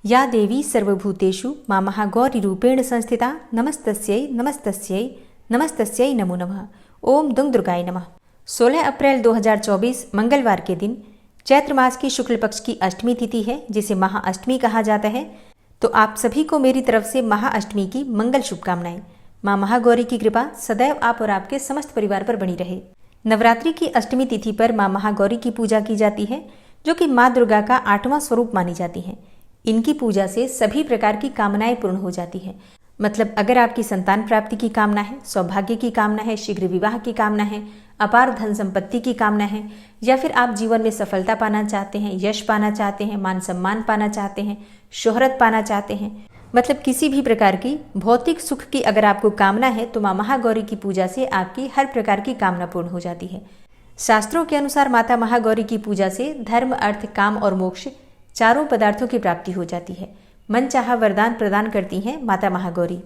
या देवी सर्वभूतेषु मां महागौरीरूपेण संस्थिता नमस्तस्यै नमस्तस्यै नमस्तस्यै नमो नमः। ओम दुंग दुर्गाय नमः। 16 अप्रैल 2024 मंगलवार के दिन चैत्र मास की शुक्ल पक्ष की अष्टमी तिथि है, जिसे महाअष्टमी कहा जाता है। तो आप सभी को मेरी तरफ से महाअष्टमी की मंगल शुभकामनाएं। मां महागौरी की कृपा सदैव आप और आपके समस्त परिवार पर बनी रहे। नवरात्रि की अष्टमी तिथि पर मां महागौरी की पूजा की जाती है, जो कि मां दुर्गा का 8वां स्वरूप मानी जाती है। इनकी पूजा से सभी प्रकार की कामनाएं पूर्ण हो जाती है। मतलब अगर आपकी संतान प्राप्ति की कामना है, सौभाग्य की कामना है, शीघ्र विवाह की कामना है, अपार धन संपत्ति की कामना है, या फिर आप जीवन में सफलता पाना चाहते हैं, यश पाना चाहते हैं, मान सम्मान पाना चाहते हैं, शोहरत पाना चाहते हैं, मतलब किसी भी प्रकार की भौतिक सुख की अगर आपको कामना है, तो मां महागौरी की पूजा से आपकी हर प्रकार की कामना पूर्ण हो जाती है। शास्त्रों के अनुसार माता महागौरी की पूजा से धर्म, अर्थ, काम और मोक्ष चारों पदार्थों की प्राप्ति हो जाती है। मन चाहा वरदान प्रदान करती हैं माता महागौरी।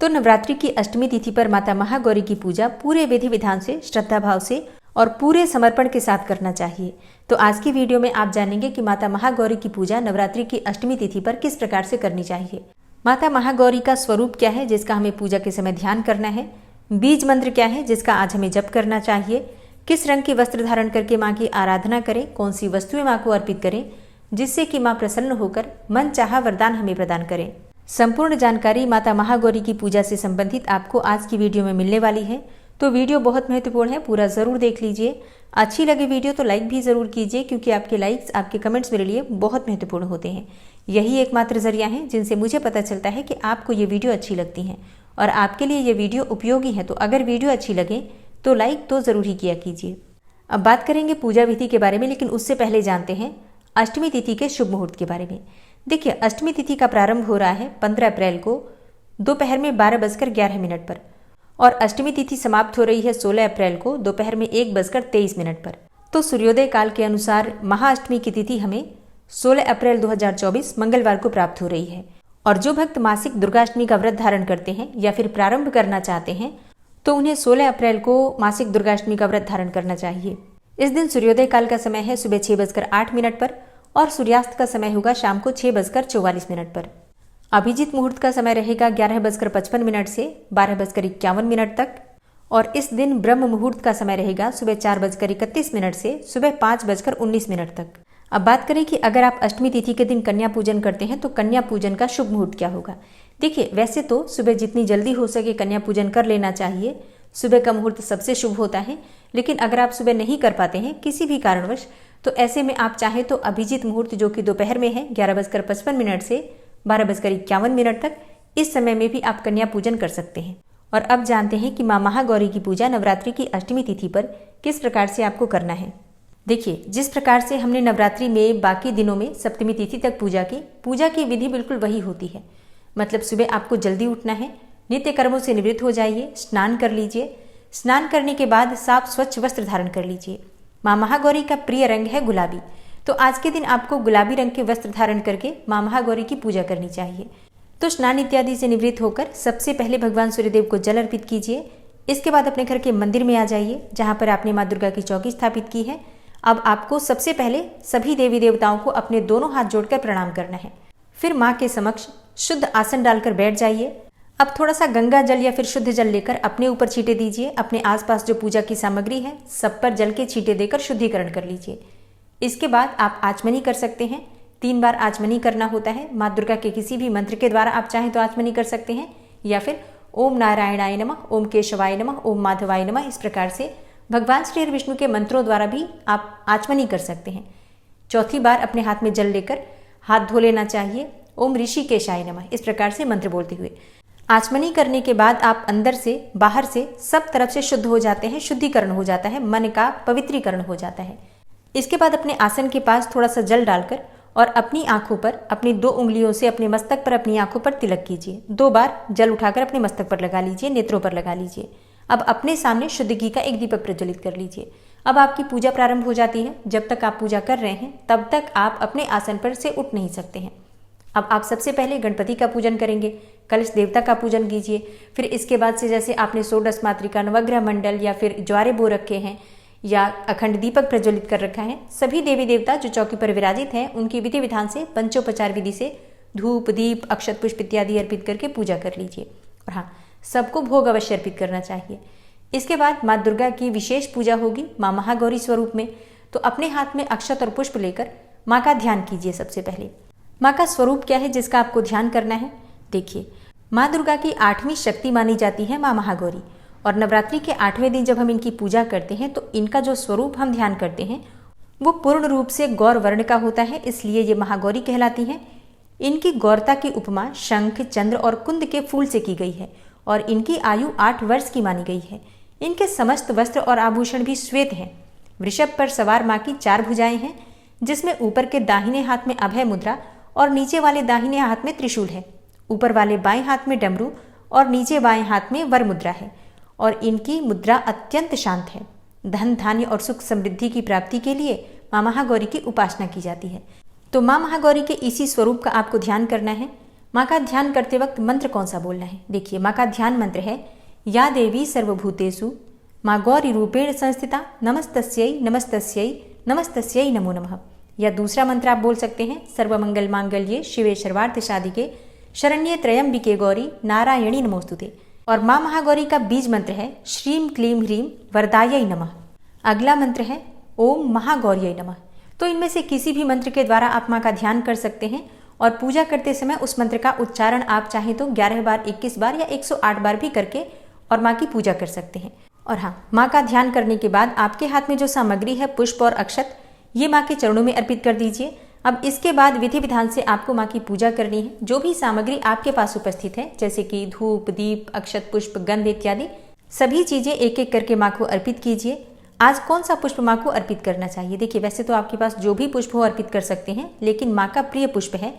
तो नवरात्रि की अष्टमी तिथि पर माता महागौरी की पूजा पूरे विधि विधान से, श्रद्धा भाव से और पूरे समर्पण के साथ करना चाहिए। तो आज की वीडियो में आप जानेंगे कि माता महागौरी की पूजा नवरात्रि की अष्टमी तिथि पर किस प्रकार से करनी चाहिए। माता महागौरी का स्वरूप क्या है जिसका हमें पूजा के समय ध्यान करना है, बीज मंत्र क्या है जिसका आज हमें जप करना चाहिए, किस रंग के वस्त्र धारण करके माँ की आराधना करें, कौन सी वस्तुएं माँ को अर्पित करें जिससे कि माँ प्रसन्न होकर मन चाहा वरदान हमें प्रदान करें। संपूर्ण जानकारी माता महागौरी की पूजा से संबंधित आपको आज की वीडियो में मिलने वाली है। तो वीडियो बहुत महत्वपूर्ण है, पूरा जरूर देख लीजिए। अच्छी लगे वीडियो तो लाइक भी जरूर कीजिए, क्योंकि आपके लाइक्स, आपके कमेंट्स मेरे लिए बहुत महत्वपूर्ण होते हैं। यही एकमात्र जरिया है जिनसे मुझे पता चलता है कि आपको ये वीडियो अच्छी लगती है और आपके लिए ये वीडियो उपयोगी है। तो अगर वीडियो अच्छी लगे तो लाइक तो जरूर ही किया कीजिए। अब बात करेंगे पूजा विधि के बारे में, लेकिन उससे पहले जानते हैं अष्टमी तिथि के शुभ मुहूर्त के बारे में। देखिए, अष्टमी तिथि का प्रारंभ हो रहा है 15 अप्रैल को दोपहर में 12:11 पर और अष्टमी तिथि समाप्त हो रही है 16 अप्रैल को दोपहर में 1:23 पर। तो सूर्योदय काल के अनुसार महाअष्टमी की तिथि हमें 16 अप्रैल 2024 मंगलवार को प्राप्त हो रही है। और जो भक्त मासिक दुर्गाष्टमी का व्रत धारण करते हैं या फिर प्रारंभ करना चाहते हैं, तो उन्हें 16 अप्रैल को मासिक दुर्गाष्टमी का व्रत धारण करना चाहिए। इस दिन सूर्योदय काल का समय है सुबह 6:08 पर और सूर्यास्त का समय होगा शाम को 6:44 पर। अभिजीत मुहूर्त का समय रहेगा 11:55 से 12:51 तक और इस दिन ब्रह्म मुहूर्त का समय रहेगा सुबह 4:31 से सुबह 5:19 तक। अब बात करें कि अगर आप अष्टमी तिथि के दिन कन्या पूजन करते हैं तो कन्या पूजन का शुभ मुहूर्त क्या होगा। देखिए, वैसे तो सुबह जितनी जल्दी हो सके कन्या पूजन कर लेना चाहिए। सुबह का मुहूर्त सबसे शुभ होता है, लेकिन अगर आप सुबह नहीं कर पाते हैं किसी भी कारणवश, तो ऐसे में आप चाहे तो अभिजीत मुहूर्त जो कि दोपहर में है 11:55 से 12:51 तक, इस समय में भी आप कन्या पूजन कर सकते हैं। और अब जानते हैं कि मां महागौरी की पूजा नवरात्रि की अष्टमी तिथि पर किस प्रकार से आपको करना है। देखिए, जिस प्रकार से हमने नवरात्रि में बाकी दिनों में सप्तमी तिथि तक पूजा की विधि बिल्कुल वही होती है। मतलब सुबह आपको जल्दी उठना है, नित्य कर्मों से निवृत्त हो जाइए, स्नान कर लीजिए। स्नान करने के बाद साफ स्वच्छ वस्त्र धारण कर लीजिए। मां महागौरी का प्रिय रंग है गुलाबी, तो आज के दिन आपको गुलाबी रंग के वस्त्र धारण करके मां महागौरी की पूजा करनी चाहिए। तो स्नान इत्यादि से निवृत्त होकर सबसे पहले भगवान सूर्यदेव को जल अर्पित कीजिए। इसके बाद अपने घर के मंदिर में आ जाइए जहां पर आपने मां दुर्गा की चौकी स्थापित की है। अब आपको सबसे पहले सभी देवी देवताओं को अपने दोनों हाथ जोड़कर प्रणाम करना है। फिर मां के समक्ष शुद्ध आसन डालकर बैठ जाइए। अब थोड़ा सा गंगा जल या फिर शुद्ध जल लेकर अपने ऊपर छींटे दीजिए। अपने आसपास जो पूजा की सामग्री है सब पर जल के छींटे देकर शुद्धिकरण कर लीजिए। इसके बाद आप आचमनी कर सकते हैं। 3 बार आचमनी करना होता है। माँ दुर्गा के किसी भी मंत्र के द्वारा आप चाहें तो आचमनी कर सकते हैं, या फिर ओम नारायणाय नमः, ओम केशवाय नमः, ओम माधवाय नमः, इस प्रकार से भगवान श्री हरि विष्णु के मंत्रों द्वारा भी आप आचमनी कर सकते हैं। चौथी बार अपने हाथ में जल लेकर हाथ धो लेना चाहिए। ओम ऋषिकेशाय नमः, इस प्रकार से मंत्र बोलते हुए आचमनी करने के बाद आप अंदर से बाहर से सब तरफ से शुद्ध हो जाते हैं, शुद्धिकरण हो जाता है, मन का पवित्रीकरण हो जाता है। इसके बाद अपने आसन के पास थोड़ा सा जल डालकर और अपनी आंखों पर अपनी 2 उंगलियों से अपने मस्तक पर अपनी आंखों पर तिलक कीजिए। 2 बार जल उठाकर अपने मस्तक पर लगा लीजिए, नेत्रों पर लगा लीजिए। अब अपने सामने शुद्ध घी का एक दीपक प्रज्वलित कर लीजिए। अब आपकी पूजा प्रारंभ हो जाती है। जब तक आप पूजा कर रहे हैं तब तक आप अपने आसन पर से उठ नहीं सकते हैं। अब आप सबसे पहले गणपति का पूजन करेंगे, कलश देवता का पूजन कीजिए। फिर इसके बाद से जैसे आपने षोडश मातृका, नवग्रह मंडल या फिर ज्वारे बो रखे हैं या अखंड दीपक प्रज्वलित कर रखा है, सभी देवी देवता जो चौकी पर विराजित हैं उनकी विधि विधान से पंचोपचार विधि से धूप दीप अक्षत पुष्प इत्यादि अर्पित करके पूजा कर लीजिए। और हाँ, सबको भोग अवश्य अर्पित करना चाहिए। इसके बाद माँ दुर्गा की विशेष पूजा होगी माँ महागौरी स्वरूप में। तो अपने हाथ में अक्षत और पुष्प लेकर माँ का ध्यान कीजिए। सबसे पहले माँ का स्वरूप क्या है जिसका आपको ध्यान करना है? देखिए, माँ दुर्गा की 8वीं शक्ति मानी जाती है माँ महागौरी। और नवरात्रि के 8वें दिन जब हम इनकी पूजा करते हैं तो इनका जो स्वरूप हम ध्यान करते हैं वो पूर्ण रूप से गौर वर्ण का होता है, इसलिए ये महागौरी कहलाती हैं। इनकी गौरता की उपमा शंख, चंद्र और कुंद के फूल से की गई है और इनकी आयु 8 वर्ष की मानी गई है। इनके समस्त वस्त्र और आभूषण भी श्वेत हैं। वृषभ पर सवार माँ की 4 भुजाएं हैं, जिसमें ऊपर के दाहिने हाथ में अभय मुद्रा और नीचे वाले दाहिने हाथ में त्रिशूल है। ऊपर वाले बाएं हाथ में डमरू और नीचे बाएं हाथ में वर मुद्रा है और इनकी मुद्रा अत्यंत शांत है। धन धान्य और सुख समृद्धि की प्राप्ति के लिए माँ महागौरी की उपासना की जाती है। तो माँ महागौरी के इसी स्वरूप का आपको ध्यान करना है। माँ का ध्यान करते वक्त मंत्र कौन सा बोलना है? देखिए, माँ का ध्यान मंत्र है या देवी सर्वभूतेषु माँ गौरी रूपेण संस्थिता नमस्तस्यै नमस्तस्यै नमस्तस्यै नमो नमः। या दूसरा मंत्र आप बोल सकते हैं सर्वमंगल मांगल्ये शिवे सर्वार्थ साधिके शरण्ये त्र्यंबिके गौरी नारायणी नमोस्तुते। और माँ महागौरी का बीज मंत्र है श्रीम क्लीम ह्रीम वरदायै नमः। अगला मंत्र है ओम महागौर्यै नमः। तो इनमें से किसी भी मंत्र के द्वारा आप माँ का ध्यान कर सकते हैं और पूजा करते समय उस मंत्र का उच्चारण आप चाहें तो 11 बार, 21 बार या 108 बार भी करके और माँ की पूजा कर सकते हैं। और हाँ, माँ का ध्यान करने के बाद आपके हाथ में जो सामग्री है पुष्प और अक्षत, ये माँ के चरणों में अर्पित कर दीजिए। अब इसके बाद विधि विधान से आपको माँ की पूजा करनी है। जो भी सामग्री आपके पास उपस्थित है जैसे कि धूप दीप अक्षत पुष्प गंध इत्यादि सभी चीजें एक एक करके माँ को अर्पित कीजिए। आज कौन सा पुष्प माँ को अर्पित करना चाहिए? देखिए, वैसे तो आपके पास जो भी पुष्प हो अर्पित कर सकते हैं, लेकिन माँ का प्रिय पुष्प है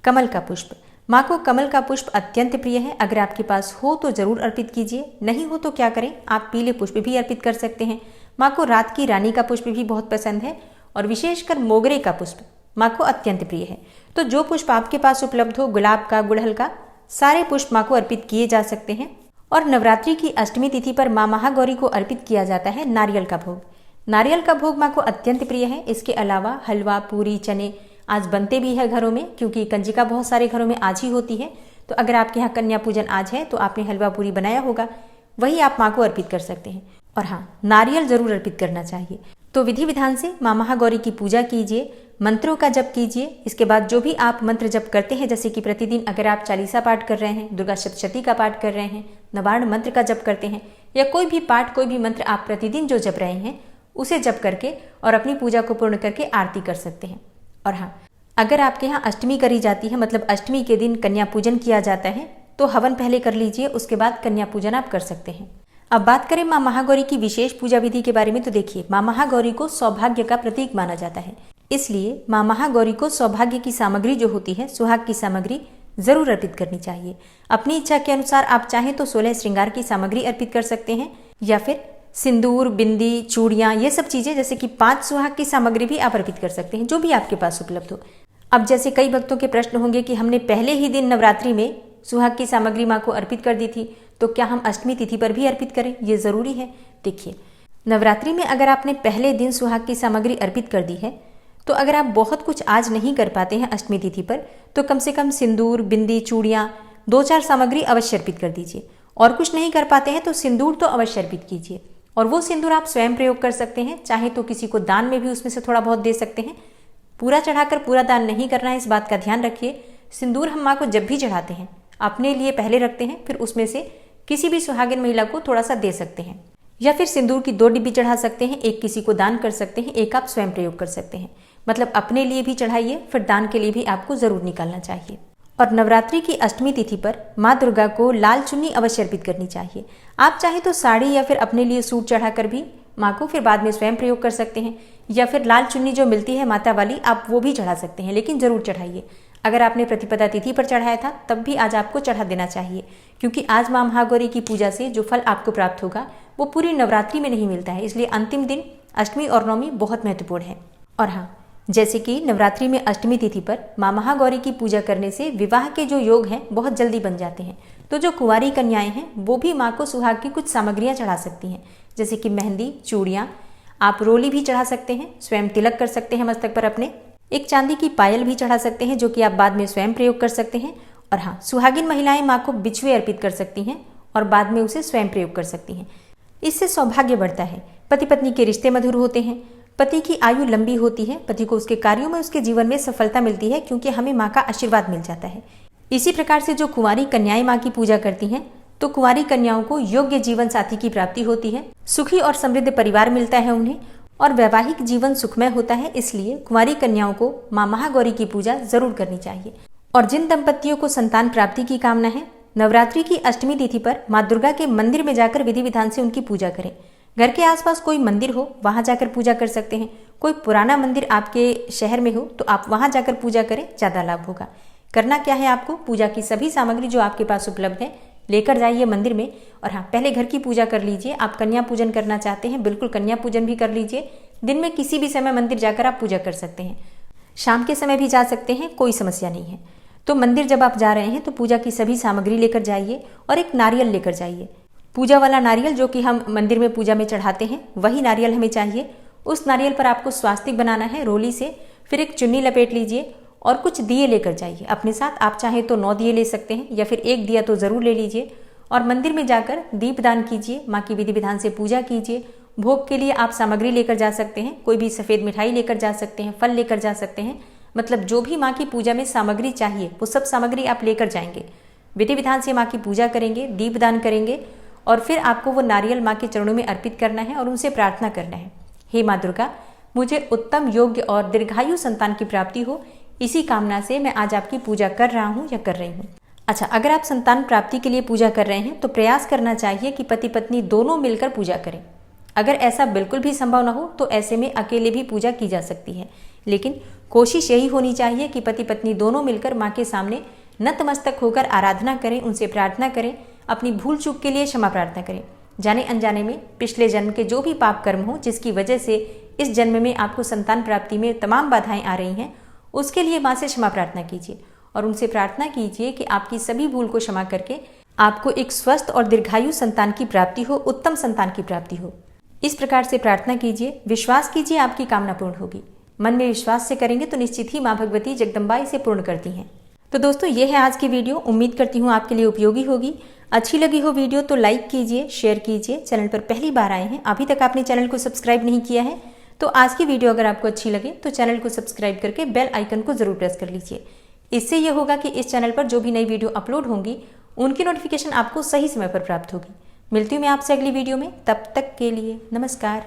कमल का पुष्प। माँ को कमल का पुष्प अत्यंत प्रिय है। अगर आपके पास हो तो जरूर अर्पित कीजिए, नहीं हो तो क्या करें, आप पीले पुष्प भी अर्पित कर सकते हैं। माँ को रात की रानी का पुष्प भी बहुत पसंद है और विशेषकर मोगरे का पुष्प माँ को अत्यंत प्रिय है। तो जो पुष्प आपके पास उपलब्ध हो, गुलाब का, गुड़हल का, सारे पुष्प माँ को अर्पित किए जा सकते हैं। और नवरात्रि की अष्टमी तिथि पर माँ महागौरी को अर्पित किया जाता है नारियल का भोग। नारियल का भोग माँ को अत्यंत प्रिय है। इसके अलावा हलवा, पूरी, चने आज बनते भी है घरों में, क्योंकि कंजिका बहुत सारे घरों में आज ही होती है। तो अगर आपके यहाँ कन्या पूजन आज है तो आपने हलवा पूरी बनाया होगा, वही आप माँ को अर्पित कर सकते हैं। और हाँ, नारियल जरूर अर्पित करना चाहिए। तो विधि विधान से माँ महागौरी की पूजा कीजिए, मंत्रों का जप कीजिए। इसके बाद जो भी आप मंत्र जप करते हैं, जैसे कि प्रतिदिन अगर आप चालीसा पाठ कर रहे हैं, दुर्गा सप्तशती का पाठ कर रहे हैं, नवार्ण मंत्र का जप करते हैं, या कोई भी पाठ, कोई भी मंत्र आप प्रतिदिन जो जप रहे हैं उसे जप करके और अपनी पूजा को पूर्ण करके आरती कर सकते हैं। और हाँ, अगर आपके यहाँ अष्टमी करी जाती है, मतलब अष्टमी के दिन कन्या पूजन किया जाता है, तो हवन पहले कर लीजिए, उसके बाद कन्या पूजन आप कर सकते हैं। अब बात करें माँ महागौरी की विशेष पूजा विधि के बारे में, तो देखिए, माँ महागौरी को सौभाग्य का प्रतीक माना जाता है, इसलिए माँ महागौरी को सौभाग्य की सामग्री जो होती है, सुहाग की सामग्री जरूर अर्पित करनी चाहिए। अपनी इच्छा के अनुसार आप चाहें तो 16 श्रृंगार की सामग्री अर्पित कर सकते हैं, या फिर सिंदूर, बिंदी, चूड़ियाँ, ये सब चीजें जैसे कि 5 सुहाग की सामग्री भी आप अर्पित कर सकते हैं, जो भी आपके पास उपलब्ध हो। अब जैसे कई भक्तों के प्रश्न होंगे कि हमने पहले ही दिन नवरात्रि में सुहाग की सामग्री माँ को अर्पित कर दी थी, तो क्या हम अष्टमी तिथि पर भी अर्पित करें? ये जरूरी है। देखिए, नवरात्रि में अगर आपने पहले दिन सुहाग की सामग्री अर्पित कर दी है, तो अगर आप बहुत कुछ आज नहीं कर पाते हैं अष्टमी तिथि पर, तो कम से कम सिंदूर, बिंदी, चूड़ियाँ, 2-4 सामग्री अवश्य अर्पित कर दीजिए। और कुछ नहीं कर पाते हैं तो सिंदूर तो अवश्य अर्पित कीजिए, और वो सिंदूर आप स्वयं प्रयोग कर सकते हैं, चाहे तो किसी को दान में भी उसमें से थोड़ा बहुत दे सकते हैं। पूरा चढ़ाकर पूरा दान नहीं करना है, इस बात का ध्यान रखिए। सिंदूर हम माँ को जब भी चढ़ाते हैं अपने लिए पहले रखते हैं, फिर उसमें से किसी भी सुहागिन महिला को थोड़ा सा दे सकते हैं, या फिर सिंदूर की 2 डिब्बी चढ़ा सकते हैं, एक किसी को दान कर सकते हैं, एक आप स्वयं प्रयोग कर सकते हैं। मतलब अपने लिए भी चढ़ाइए, फिर दान के लिए भी आपको जरूर निकालना चाहिए। और नवरात्रि की अष्टमी तिथि पर माँ दुर्गा को लाल चुन्नी अवश्य अर्पित करनी चाहिए। आप चाहे तो साड़ी या फिर अपने लिए सूट चढ़ाकर भी माँ को फिर बाद में स्वयं प्रयोग कर सकते हैं, या फिर लाल चुन्नी जो मिलती है माता वाली, आप वो भी चढ़ा सकते हैं, लेकिन जरूर चढ़ाइए। अगर आपने प्रतिपदा तिथि पर चढ़ाया था तब भी आज आपको चढ़ा देना चाहिए, क्योंकि आज माँ महागौरी की पूजा से जो फल आपको प्राप्त होगा वो पूरी नवरात्रि में नहीं मिलता है, इसलिए अंतिम दिन अष्टमी और नवमी बहुत महत्वपूर्ण है। और हाँ, जैसे कि नवरात्रि में अष्टमी तिथि पर माँ महागौरी की पूजा करने से विवाह के जो योग हैं बहुत जल्दी बन जाते हैं। तो जो कुंवारी कन्याएं हैं वो भी माँ को सुहाग की कुछ सामग्रियाँ चढ़ा सकती हैं, जैसे कि मेहंदी, चूड़ियाँ, आप रोली भी चढ़ा सकते हैं, स्वयं तिलक कर सकते हैं मस्तक पर अपने। एक चांदी की पायल भी चढ़ा सकते हैं, जो कि आप बाद में स्वयं प्रयोग कर सकते हैं। और हाँ, सुहागिन महिलाएं माँ को बिछुए अर्पित कर सकती हैं और बाद में उसे स्वयं प्रयोग कर सकती हैं। इससे सौभाग्य बढ़ता है, पति पत्नी के रिश्ते मधुर होते हैं, पति की आयु लंबी होती है, पति को उसके कार्यों में उसके जीवन में सफलता मिलती है, क्योंकि हमें माँ का आशीर्वाद मिल जाता है। इसी प्रकार से जो कुंवारी कन्याएं माँ की पूजा करती हैं, तो कुंवारी कन्याओं को योग्य जीवन साथी की प्राप्ति होती है, सुखी और समृद्ध परिवार मिलता है उन्हें, और वैवाहिक जीवन सुखमय होता है। इसलिए कुंवारी कन्याओं को माँ महागौरी की पूजा जरूर करनी चाहिए। और जिन दंपतियों को संतान प्राप्ति की कामना है, नवरात्रि की अष्टमी तिथि पर माँ दुर्गा के मंदिर में जाकर विधि विधान से उनकी पूजा करें। घर के आसपास कोई मंदिर हो, वहां जाकर पूजा कर सकते हैं। कोई पुराना मंदिर आपके शहर में हो तो आप वहां जाकर पूजा करें, ज्यादा लाभ होगा। करना क्या है, आपको पूजा की सभी सामग्री जो आपके पास उपलब्ध है लेकर जाइए मंदिर में। और हाँ, पहले घर की पूजा कर लीजिए। आप कन्या पूजन करना चाहते हैं, बिल्कुल कन्या पूजन भी कर लीजिए। दिन में किसी भी समय मंदिर जाकर आप पूजा कर सकते हैं, शाम के समय भी जा सकते हैं, कोई समस्या नहीं है। तो मंदिर जब आप जा रहे हैं तो पूजा की सभी सामग्री लेकर जाइए और एक नारियल लेकर जाइए। पूजा वाला नारियल जो कि हम मंदिर में पूजा में चढ़ाते हैं, वही नारियल हमें चाहिए। उस नारियल पर आपको स्वास्तिक बनाना है रोली से। फिर एक चुन्नी लपेट लीजिए और कुछ दिए लेकर जाइए अपने साथ। आप चाहें तो 9 दिए ले सकते हैं या फिर 1 दिया तो जरूर ले लीजिए। और मंदिर में जाकर दीपदान कीजिए, माँ की विधि विधान से पूजा कीजिए। भोग के लिए आप सामग्री लेकर जा सकते हैं, कोई भी सफ़ेद मिठाई लेकर जा सकते हैं, फल लेकर जा सकते हैं। मतलब जो भी माँ की पूजा में सामग्री चाहिए वो सब सामग्री आप लेकर जाएंगे। विधि विधान से माँ की पूजा करेंगे, दीपदान करेंगे और फिर आपको वो नारियल माँ के चरणों में अर्पित करना है और उनसे प्रार्थना करना है, हे माँ दुर्गा, मुझे उत्तम, योग्य और दीर्घायु संतान की प्राप्ति हो। इसी कामना से मैं आज आपकी पूजा कर रहा हूँ या कर रही हूँ। अच्छा, अगर आप संतान प्राप्ति के लिए पूजा कर रहे हैं तो प्रयास करना चाहिए कि पति पत्नी दोनों मिलकर पूजा करें। अगर ऐसा बिल्कुल भी संभव ना हो तो ऐसे में अकेले भी पूजा की जा सकती है, लेकिन कोशिश यही होनी चाहिए कि पति पत्नी दोनों मिलकर माँ के सामने नतमस्तक होकर आराधना करें, उनसे प्रार्थना करें, अपनी भूल चूक के लिए क्षमा प्रार्थना करें। जाने अनजाने में पिछले जन्म के जो भी पाप कर्म हो जिसकी वजह से इस जन्म में आपको संतान प्राप्ति में तमाम बाधाएं आ रही हैं, उसके लिए माँ से क्षमा प्रार्थना कीजिए और उनसे प्रार्थना कीजिए कि आपकी सभी भूल को क्षमा करके आपको एक स्वस्थ और दीर्घायु संतान की प्राप्ति हो, उत्तम संतान की प्राप्ति हो। इस प्रकार से प्रार्थना कीजिए, विश्वास कीजिए आपकी कामना पूर्ण होगी। मन में विश्वास से करेंगे तो निश्चित ही माँ भगवती जगदम्बा इसे पूर्ण करती हैं। तो दोस्तों, ये है आज की वीडियो। उम्मीद करती हूँ आपके लिए उपयोगी होगी। अच्छी लगी हो वीडियो तो लाइक कीजिए, शेयर कीजिए। चैनल पर पहली बार आए हैं, अभी तक आपने चैनल को सब्सक्राइब नहीं किया है, तो आज की वीडियो अगर आपको अच्छी लगे तो चैनल को सब्सक्राइब करके बेल आइकन को जरूर प्रेस कर लीजिए। इससे यह होगा कि इस चैनल पर जो भी नई वीडियो अपलोड होंगी उनकी नोटिफिकेशन आपको सही समय पर प्राप्त होगी। मिलती हूँ मैं आपसे अगली वीडियो में, तब तक के लिए नमस्कार।